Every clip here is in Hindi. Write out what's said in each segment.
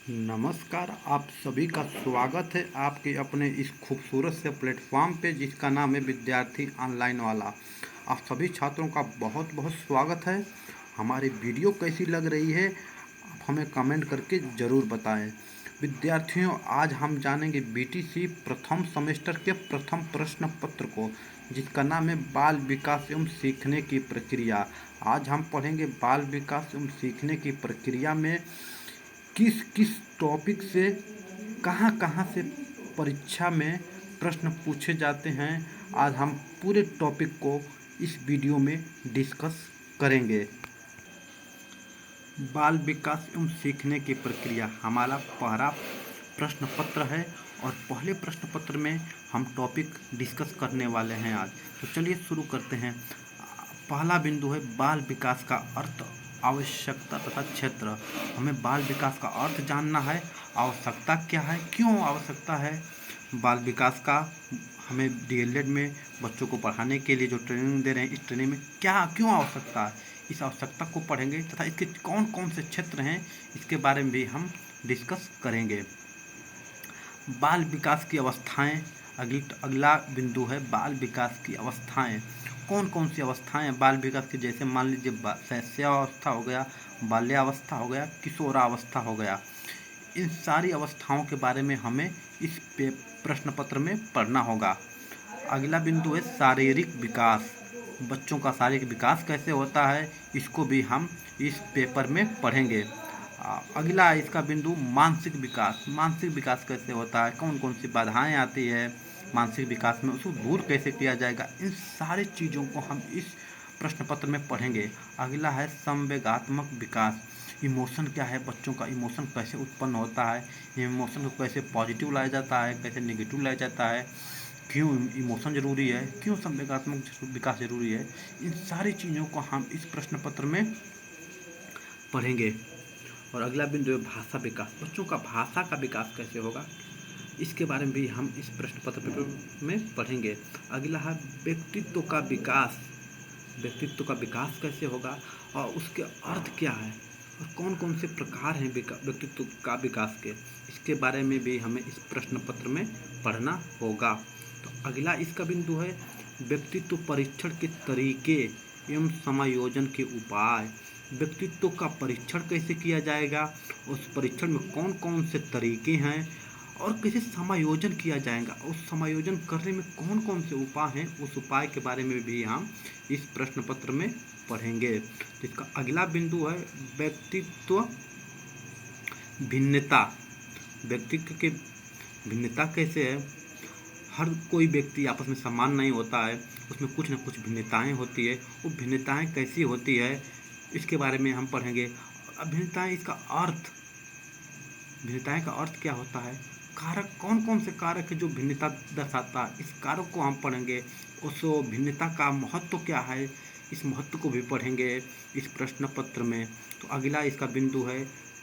नमस्कार। आप सभी का स्वागत है आपके अपने इस खूबसूरत से प्लेटफॉर्म पे जिसका नाम है विद्यार्थी ऑनलाइन वाला। आप सभी छात्रों का बहुत बहुत स्वागत है। हमारी वीडियो कैसी लग रही है आप हमें कमेंट करके ज़रूर बताएं। विद्यार्थियों, आज हम जानेंगे बीटीसी प्रथम सेमेस्टर के प्रथम प्रश्न पत्र को, जिसका नाम है बाल विकास एवं सीखने की प्रक्रिया। आज हम पढ़ेंगे बाल विकास एवं सीखने की प्रक्रिया में किस किस टॉपिक से कहाँ कहाँ से परीक्षा में प्रश्न पूछे जाते हैं। आज हम पूरे टॉपिक को इस वीडियो में डिस्कस करेंगे। बाल विकास एवं सीखने की प्रक्रिया हमारा पहला प्रश्न पत्र है और पहले प्रश्न पत्र में हम टॉपिक डिस्कस करने वाले हैं आज। तो चलिए शुरू करते हैं। पहला बिंदु है बाल विकास का अर्थ, आवश्यकता तथा क्षेत्र। हमें बाल विकास का अर्थ जानना है, आवश्यकता क्या है, क्यों आवश्यकता है बाल विकास का। हमें डीएलएड में बच्चों को पढ़ाने के लिए जो ट्रेनिंग दे रहे हैं, इस ट्रेनिंग में क्या क्यों आवश्यकता है, इस आवश्यकता को पढ़ेंगे तथा इसके कौन कौन से क्षेत्र हैं इसके बारे में भी हम डिस्कस करेंगे। बाल विकास की अवस्थाएं अगला बिंदु है बाल विकास की अवस्थाएं। कौन कौन सी अवस्थाएं हैं बाल विकास की, जैसे मान लीजिए शैशवावस्था हो गया, बाल्यावस्था हो गया, किशोरावस्था हो गया। इन सारी अवस्थाओं के बारे में हमें इस प्रश्न पत्र में पढ़ना होगा। अगला बिंदु है शारीरिक विकास। बच्चों का शारीरिक विकास कैसे होता है इसको भी हम इस पेपर में पढ़ेंगे। अगला इसका बिंदु मानसिक विकास। मानसिक विकास कैसे होता है, कौन कौन सी बाधाएं आती है मानसिक विकास में, उसको दूर कैसे किया जाएगा, इन सारी चीज़ों को हम इस प्रश्न पत्र में पढ़ेंगे। अगला है संवेगात्मक विकास। इमोशन क्या है, बच्चों का इमोशन कैसे उत्पन्न होता है, इमोशन को कैसे पॉजिटिव लाया जाता है, कैसे नेगेटिव लाया जाता है, क्यों इमोशन ज़रूरी है, क्यों संवेगात्मक विकास ज़रूरी है, इन सारी चीज़ों को हम इस प्रश्न पत्र में पढ़ेंगे। और अगला बिंदु है भाषा विकास। बच्चों का भाषा का विकास कैसे होगा इसके बारे में भी हम इस प्रश्न पत्र में पढ़ेंगे। अगला है व्यक्तित्व का विकास। व्यक्तित्व का विकास कैसे होगा और उसके अर्थ क्या है और कौन कौन से प्रकार हैं व्यक्तित्व का विकास के, इसके बारे में भी हमें इस प्रश्न पत्र में पढ़ना होगा। तो अगला इसका बिंदु है व्यक्तित्व परीक्षण के तरीके एवं समायोजन के उपाय। व्यक्तित्व का परीक्षण कैसे किया जाएगा, उस परीक्षण में कौन कौन से तरीके हैं और कैसे समायोजन किया जाएगा, उस समायोजन करने में कौन कौन से उपाय हैं, उस उपाय के बारे में भी हम इस प्रश्न पत्र में पढ़ेंगे। तो इसका अगला बिंदु है व्यक्तित्व भिन्नता। व्यक्तित्व की भिन्नता कैसे है, हर कोई व्यक्ति आपस में समान नहीं होता है, उसमें कुछ न कुछ भिन्नताएं होती है। वो भिन्नताएं कैसी होती है इसके बारे में हम पढ़ेंगे। भिन्नताएं, इसका अर्थ, भिन्नताएं का अर्थ क्या होता है, कारक कौन कौन से कारक है जो भिन्नता दर्शाता है, इस कारक को हम पढ़ेंगे। उस भिन्नता का महत्व क्या है, इस महत्व को भी पढ़ेंगे इस प्रश्न पत्र में। तो अगला इसका बिंदु है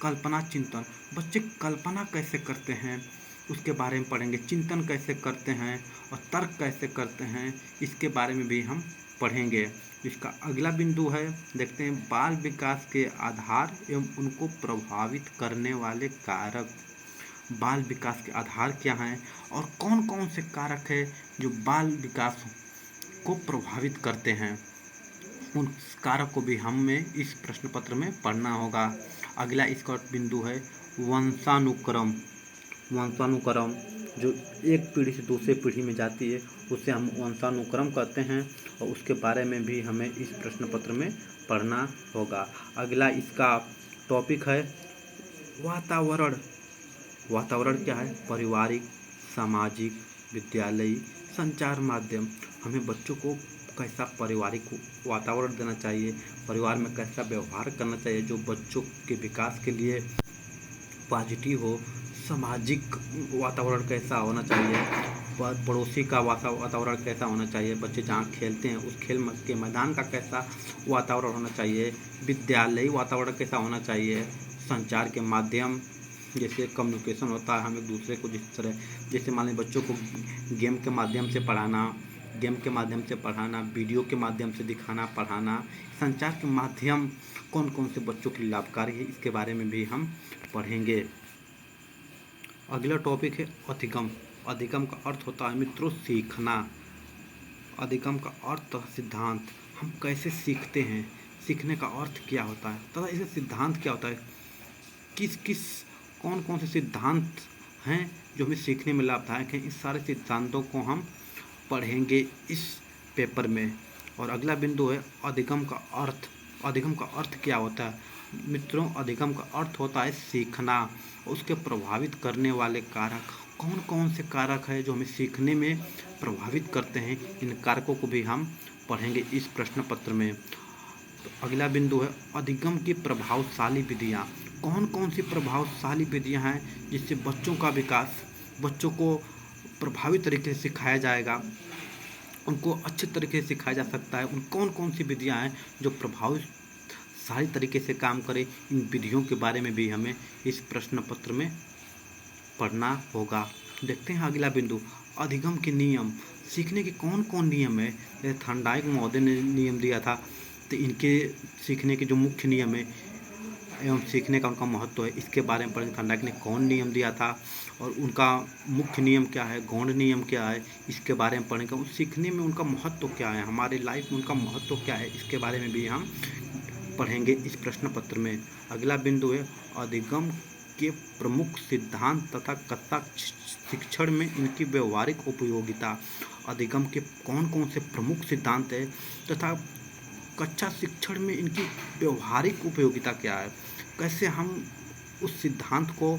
कल्पना चिंतन। बच्चे कल्पना कैसे करते हैं उसके बारे में पढ़ेंगे, चिंतन कैसे करते हैं और तर्क कैसे करते हैं इसके बारे में भी हम पढ़ेंगे। इसका अगला बिंदु है, देखते हैं बाल विकास के आधार एवं उनको प्रभावित करने वाले कारक। बाल विकास के आधार क्या हैं और कौन कौन से कारक हैं जो बाल विकास को प्रभावित करते हैं, उन कारक को भी हमें इस प्रश्न पत्र में पढ़ना होगा। अगला इसका बिंदु है वंशानुक्रम। वंशानुक्रम जो एक पीढ़ी से दूसरे पीढ़ी में जाती है उसे हम वंशानुक्रम कहते हैं और उसके बारे में भी हमें इस प्रश्न पत्र में पढ़ना होगा। अगला इसका टॉपिक है वातावरण। वातावरण क्या है, पारिवारिक, सामाजिक, विद्यालयी, संचार माध्यम। हमें बच्चों को कैसा पारिवारिक वातावरण देना चाहिए, परिवार में कैसा व्यवहार करना चाहिए जो बच्चों के विकास के लिए पॉजिटिव हो। सामाजिक वातावरण कैसा होना चाहिए, पड़ोसी का वातावरण कैसा होना चाहिए, बच्चे जहाँ खेलते हैं उस खेल के मैदान का कैसा वातावरण होना चाहिए, विद्यालयी वातावरण कैसा होना चाहिए, संचार के माध्यम जैसे कम्युनिकेशन होता है, हम एक दूसरे को जिस तरह, जैसे मान लें बच्चों को गेम के माध्यम से पढ़ाना, गेम के माध्यम से पढ़ाना, वीडियो के माध्यम से दिखाना पढ़ाना, संचार के माध्यम कौन कौन से बच्चों के लिए लाभकारी है इसके बारे में भी हम पढ़ेंगे। अगला टॉपिक है अधिगम। अधिगम का अर्थ होता है मित्रों सीखना। अधिगम का अर्थ तथा सिद्धांत, हम कैसे सीखते हैं, सीखने का अर्थ क्या होता है तथा इसका सिद्धांत क्या होता है, किस किस कौन कौन से सिद्धांत हैं जो हमें सीखने में लाभदायक हैं, इस सारे सिद्धांतों को हम पढ़ेंगे इस पेपर में। और अगला बिंदु है अधिगम का अर्थ। अधिगम का अर्थ क्या होता है मित्रों? अधिगम का अर्थ होता है सीखना। उसके प्रभावित करने वाले कारक कौन कौन से कारक है जो हमें सीखने में प्रभावित करते हैं, इन कारकों को भी हम पढ़ेंगे इस प्रश्न पत्र में। तो अगला बिंदु है अधिगम की प्रभावशाली विधियाँ। कौन कौन सी प्रभावशाली विधियाँ हैं जिससे बच्चों का विकास, बच्चों को प्रभावी तरीके से सिखाया जाएगा, उनको अच्छे तरीके से सिखाया जा सकता है। उन कौन कौन सी विधियाँ हैं जो प्रभावशाली तरीके से काम करें, इन विधियों के बारे में भी हमें इस प्रश्न पत्र में पढ़ना होगा। देखते हैं अगला बिंदु अधिगम के नियम। सीखने के कौन कौन नियम है? जैसे थॉर्नडाइक महोदय ने नियम दिया था, तो इनके सीखने के जो मुख्य नियम है एवं सीखने का उनका महत्व है, इसके बारे में पढ़ेंगे। थॉर्नडाइक ने कौन नियम दिया था और उनका मुख्य नियम क्या है, गौण नियम क्या है, इसके बारे में पढ़ेंगे। उस सीखने में उनका महत्व क्या है, हमारे लाइफ में उनका महत्व क्या है, इसके बारे में भी हम पढ़ेंगे इस प्रश्न पत्र में। अगला बिंदु है अधिगम के प्रमुख सिद्धांत तथा कक्षा शिक्षण में इनकी व्यवहारिक उपयोगिता। अधिगम के कौन कौन से प्रमुख सिद्धांत है तथा कक्षा शिक्षण में इनकी व्यवहारिक उपयोगिता क्या है, कैसे हम उस सिद्धांत को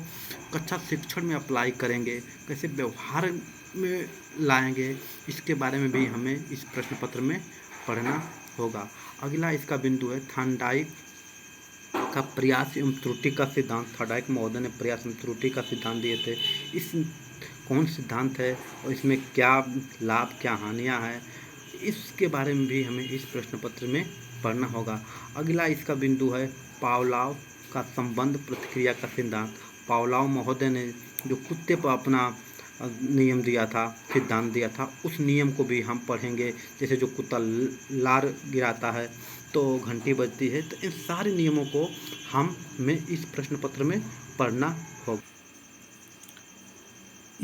कक्षा शिक्षण में अप्लाई करेंगे, कैसे व्यवहार में लाएंगे, इसके बारे में भी हमें इस प्रश्न पत्र में पढ़ना होगा। अगला इसका बिंदु है थॉर्नडाइक का प्रयास एवं त्रुटि का सिद्धांत। थॉर्नडाइक महोदय ने प्रयास एवं त्रुटि का सिद्धांत दिए थे। इस कौन सिद्धांत है और इसमें क्या लाभ क्या हानियाँ हैं, इसके बारे में भी हमें इस प्रश्न पत्र में पढ़ना होगा। अगला इसका बिंदु है पावलोव का संबंध प्रतिक्रिया का सिद्धांत। पावलोव महोदय ने जो कुत्ते पर अपना नियम दिया था, सिद्धांत दिया था, उस नियम को भी हम पढ़ेंगे। जैसे जो कुत्ता लार गिराता है तो घंटी बजती है, तो इन सारे नियमों को हमें इस प्रश्न पत्र में पढ़ना होगा।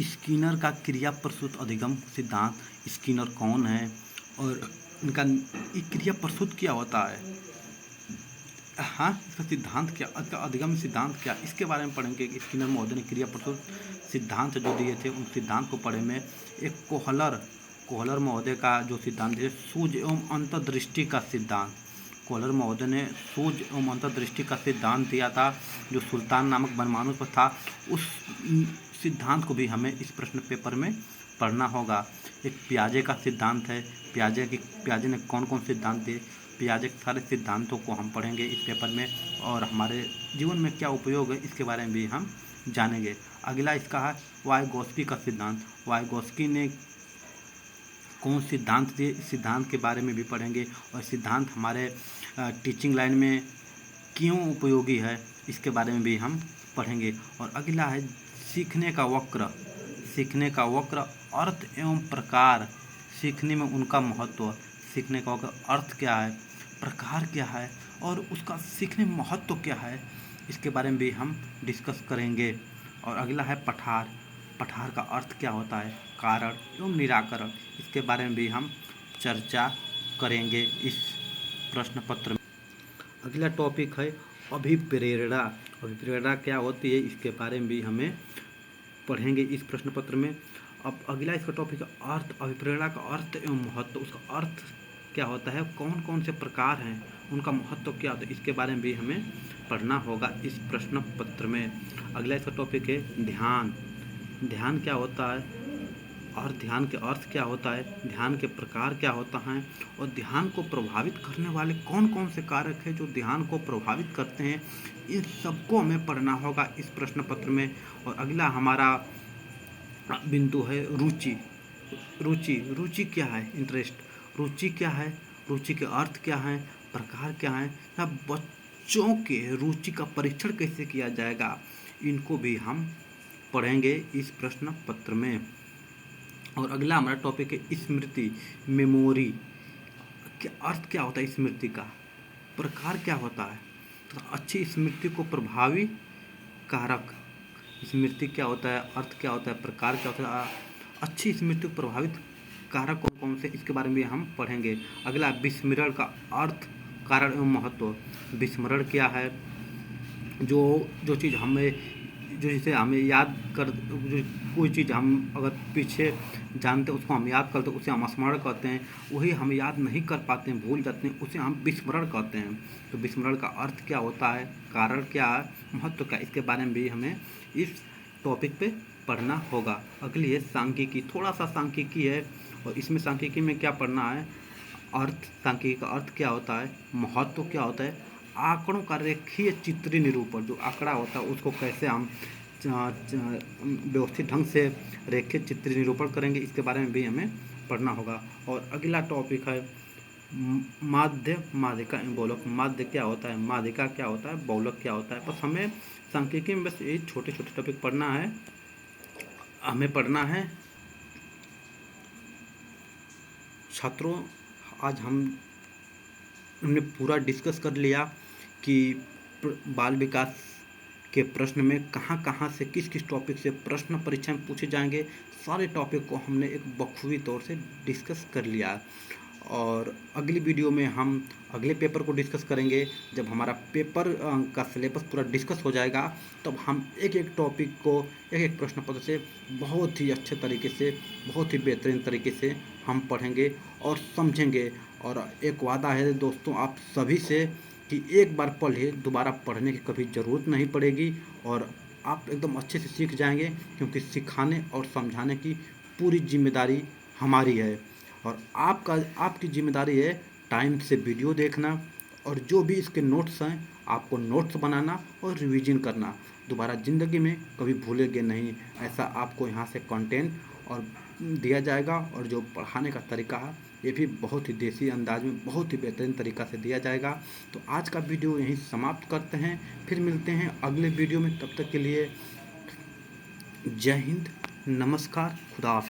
स्किनर का क्रिया प्रसूत अधिगम सिद्धांत। स्किनर कौन है और इनका क्रिया प्रसूत क्या होता है, हाँ इसका सिद्धांत क्या, इसका अधिगम सिद्धांत क्या, इसके बारे में पढ़ेंगे। स्किनर महोदय ने क्रिया प्रसूत सिद्धांत जो दिए थे, उन सिद्धांत को पढ़े में। एक कोहलर महोदय का जो सिद्धांत दिए, सूझ एवं अंतर्दृष्टि का सिद्धांत। कोहलर महोदय ने सूझ एवं अंतर्दृष्टि का सिद्धांत दिया था, जो सुल्तान नामक बनमानुस पर था। उस सिद्धांत को भी हमें इस प्रश्न पेपर में पढ़ना होगा। एक पियाजे का सिद्धांत है, पियाजे ने कौन कौन सिद्धांत दिए, पियाजे के सारे सिद्धांतों को हम पढ़ेंगे इस पेपर में और हमारे जीवन में क्या उपयोग है, इसके बारे में भी हम जानेंगे। अगला इसका है वाइगोत्स्की का सिद्धांत। वाइगोत्स्की ने कौन सिद्धांत दिए, इस सिद्धांत के बारे में भी पढ़ेंगे और सिद्धांत हमारे टीचिंग लाइन में क्यों उपयोगी है, इसके बारे में भी हम पढ़ेंगे। और अगला है सीखने का वक्र। सीखने का वक्र अर्थ एवं प्रकार, सीखने में उनका महत्व, सीखने का वक्र अर्थ क्या है, प्रकार क्या है और उसका सीखने में महत्व क्या है, इसके बारे में भी हम डिस्कस करेंगे। और अगला है पठार। पठार का अर्थ क्या होता है, कारण एवं निराकरण, इसके बारे में भी हम चर्चा करेंगे इस प्रश्न पत्र में। अगला टॉपिक है अभिप्रेरणा। अभिप्रेरणा क्या होती है, इसके बारे में भी हमें पढ़ेंगे इस प्रश्न पत्र में। अब अगला इसका टॉपिक है अर्थ। अभिप्रेरणा का अर्थ एवं महत्व, उसका अर्थ क्या होता है, कौन कौन से प्रकार हैं, उनका महत्व क्या होता है, इसके बारे में भी हमें पढ़ना होगा इस प्रश्न पत्र में। अगला इसका टॉपिक है ध्यान। ध्यान क्या होता है और ध्यान के अर्थ क्या होता है, ध्यान के प्रकार क्या होता है और ध्यान को प्रभावित करने वाले कौन कौन से कारक हैं जो ध्यान को प्रभावित करते हैं, इन सबको हमें पढ़ना होगा इस प्रश्न पत्र में। और अगला हमारा बिंदु है रुचि। रुचि क्या है, इंटरेस्ट। रुचि क्या है, रुचि के अर्थ क्या है, प्रकार क्या है, या बच्चों के रुचि का परीक्षण कैसे किया जाएगा, इनको भी हम पढ़ेंगे इस प्रश्न पत्र में। और अगला हमारा टॉपिक है स्मृति, मेमोरी। क्या अर्थ क्या होता है स्मृति का, प्रकार क्या होता है, तो अच्छी स्मृति को प्रभावी कारक, स्मृति क्या होता है, अर्थ क्या होता है, प्रकार क्या होता है, अच्छी स्मृति को प्रभावित कारक कौन कौन से, इसके बारे में भी हम पढ़ेंगे। अगला विस्मरण का अर्थ, कारण एवं महत्व। विस्मरण क्या है? जो जो चीज़ हमें, जो जिसे हमें याद कर, जो कोई चीज़ हम अगर पीछे जानते हैं उसको हम याद करते हैं, उसे हम स्मरण कहते हैं। वही हम याद नहीं कर पाते हैं, भूल जाते हैं, उसे हम विस्मरण कहते हैं। तो विस्मरण का अर्थ क्या होता है, कारण क्या है, महत्व क्या, इसके बारे में भी हमें इस टॉपिक पे पढ़ना होगा। अगली है सांख्यिकी। थोड़ा सा सांख्यिकी है, और इसमें सांख्यिकी में क्या पढ़ना है, अर्थ, सांख्यिकी का अर्थ क्या होता है, महत्व क्या होता है, आंकड़ों का रेखीय चित्रीय निरूपण। जो आंकड़ा होता है उसको कैसे हम व्यवस्थित ढंग से रेखीय चित्रीय निरूपण करेंगे, इसके बारे में भी हमें पढ़ना होगा। और अगला टॉपिक है माध्य, माध्यिका एवं बहुलक। माध्य क्या होता है, माध्यिका क्या होता है, बहुलक क्या होता है। बस हमें सांख्यिकी में बस यही छोटे छोटे टॉपिक पढ़ना है। हमें पढ़ना है छात्रों, आज हमने पूरा डिस्कस कर लिया कि बाल विकास के प्रश्न में कहाँ कहाँ से किस किस टॉपिक से प्रश्न परीक्षा में पूछे जाएंगे, सारे टॉपिक को हमने एक बखूबी तौर से डिस्कस कर लिया। और अगली वीडियो में हम अगले पेपर को डिस्कस करेंगे। जब हमारा पेपर का सिलेबस पूरा डिस्कस हो जाएगा, तब हम एक एक टॉपिक को, एक एक प्रश्न पत्र से बहुत ही अच्छे तरीके से, बहुत ही बेहतरीन तरीके से हम पढ़ेंगे और समझेंगे। और एक वादा है दोस्तों आप सभी से कि एक बार पढ़े, दोबारा पढ़ने की कभी ज़रूरत नहीं पड़ेगी, और आप एकदम अच्छे से सीख जाएंगे, क्योंकि सिखाने और समझाने की पूरी जिम्मेदारी हमारी है। और आपकी जिम्मेदारी है टाइम से वीडियो देखना, और जो भी इसके नोट्स हैं आपको नोट्स बनाना और रिवीजन करना। दोबारा ज़िंदगी में कभी भूलेंगे नहीं। ऐसा आपको यहाँ से कंटेंट और दिया जाएगा, और जो पढ़ाने का तरीका है ये भी बहुत ही देसी अंदाज में, बहुत ही बेहतरीन तरीक़ा से दिया जाएगा। तो आज का वीडियो यहीं समाप्त करते हैं, फिर मिलते हैं अगले वीडियो में। तब तक के लिए जय हिंद, नमस्कार, खुदा हाफिज़।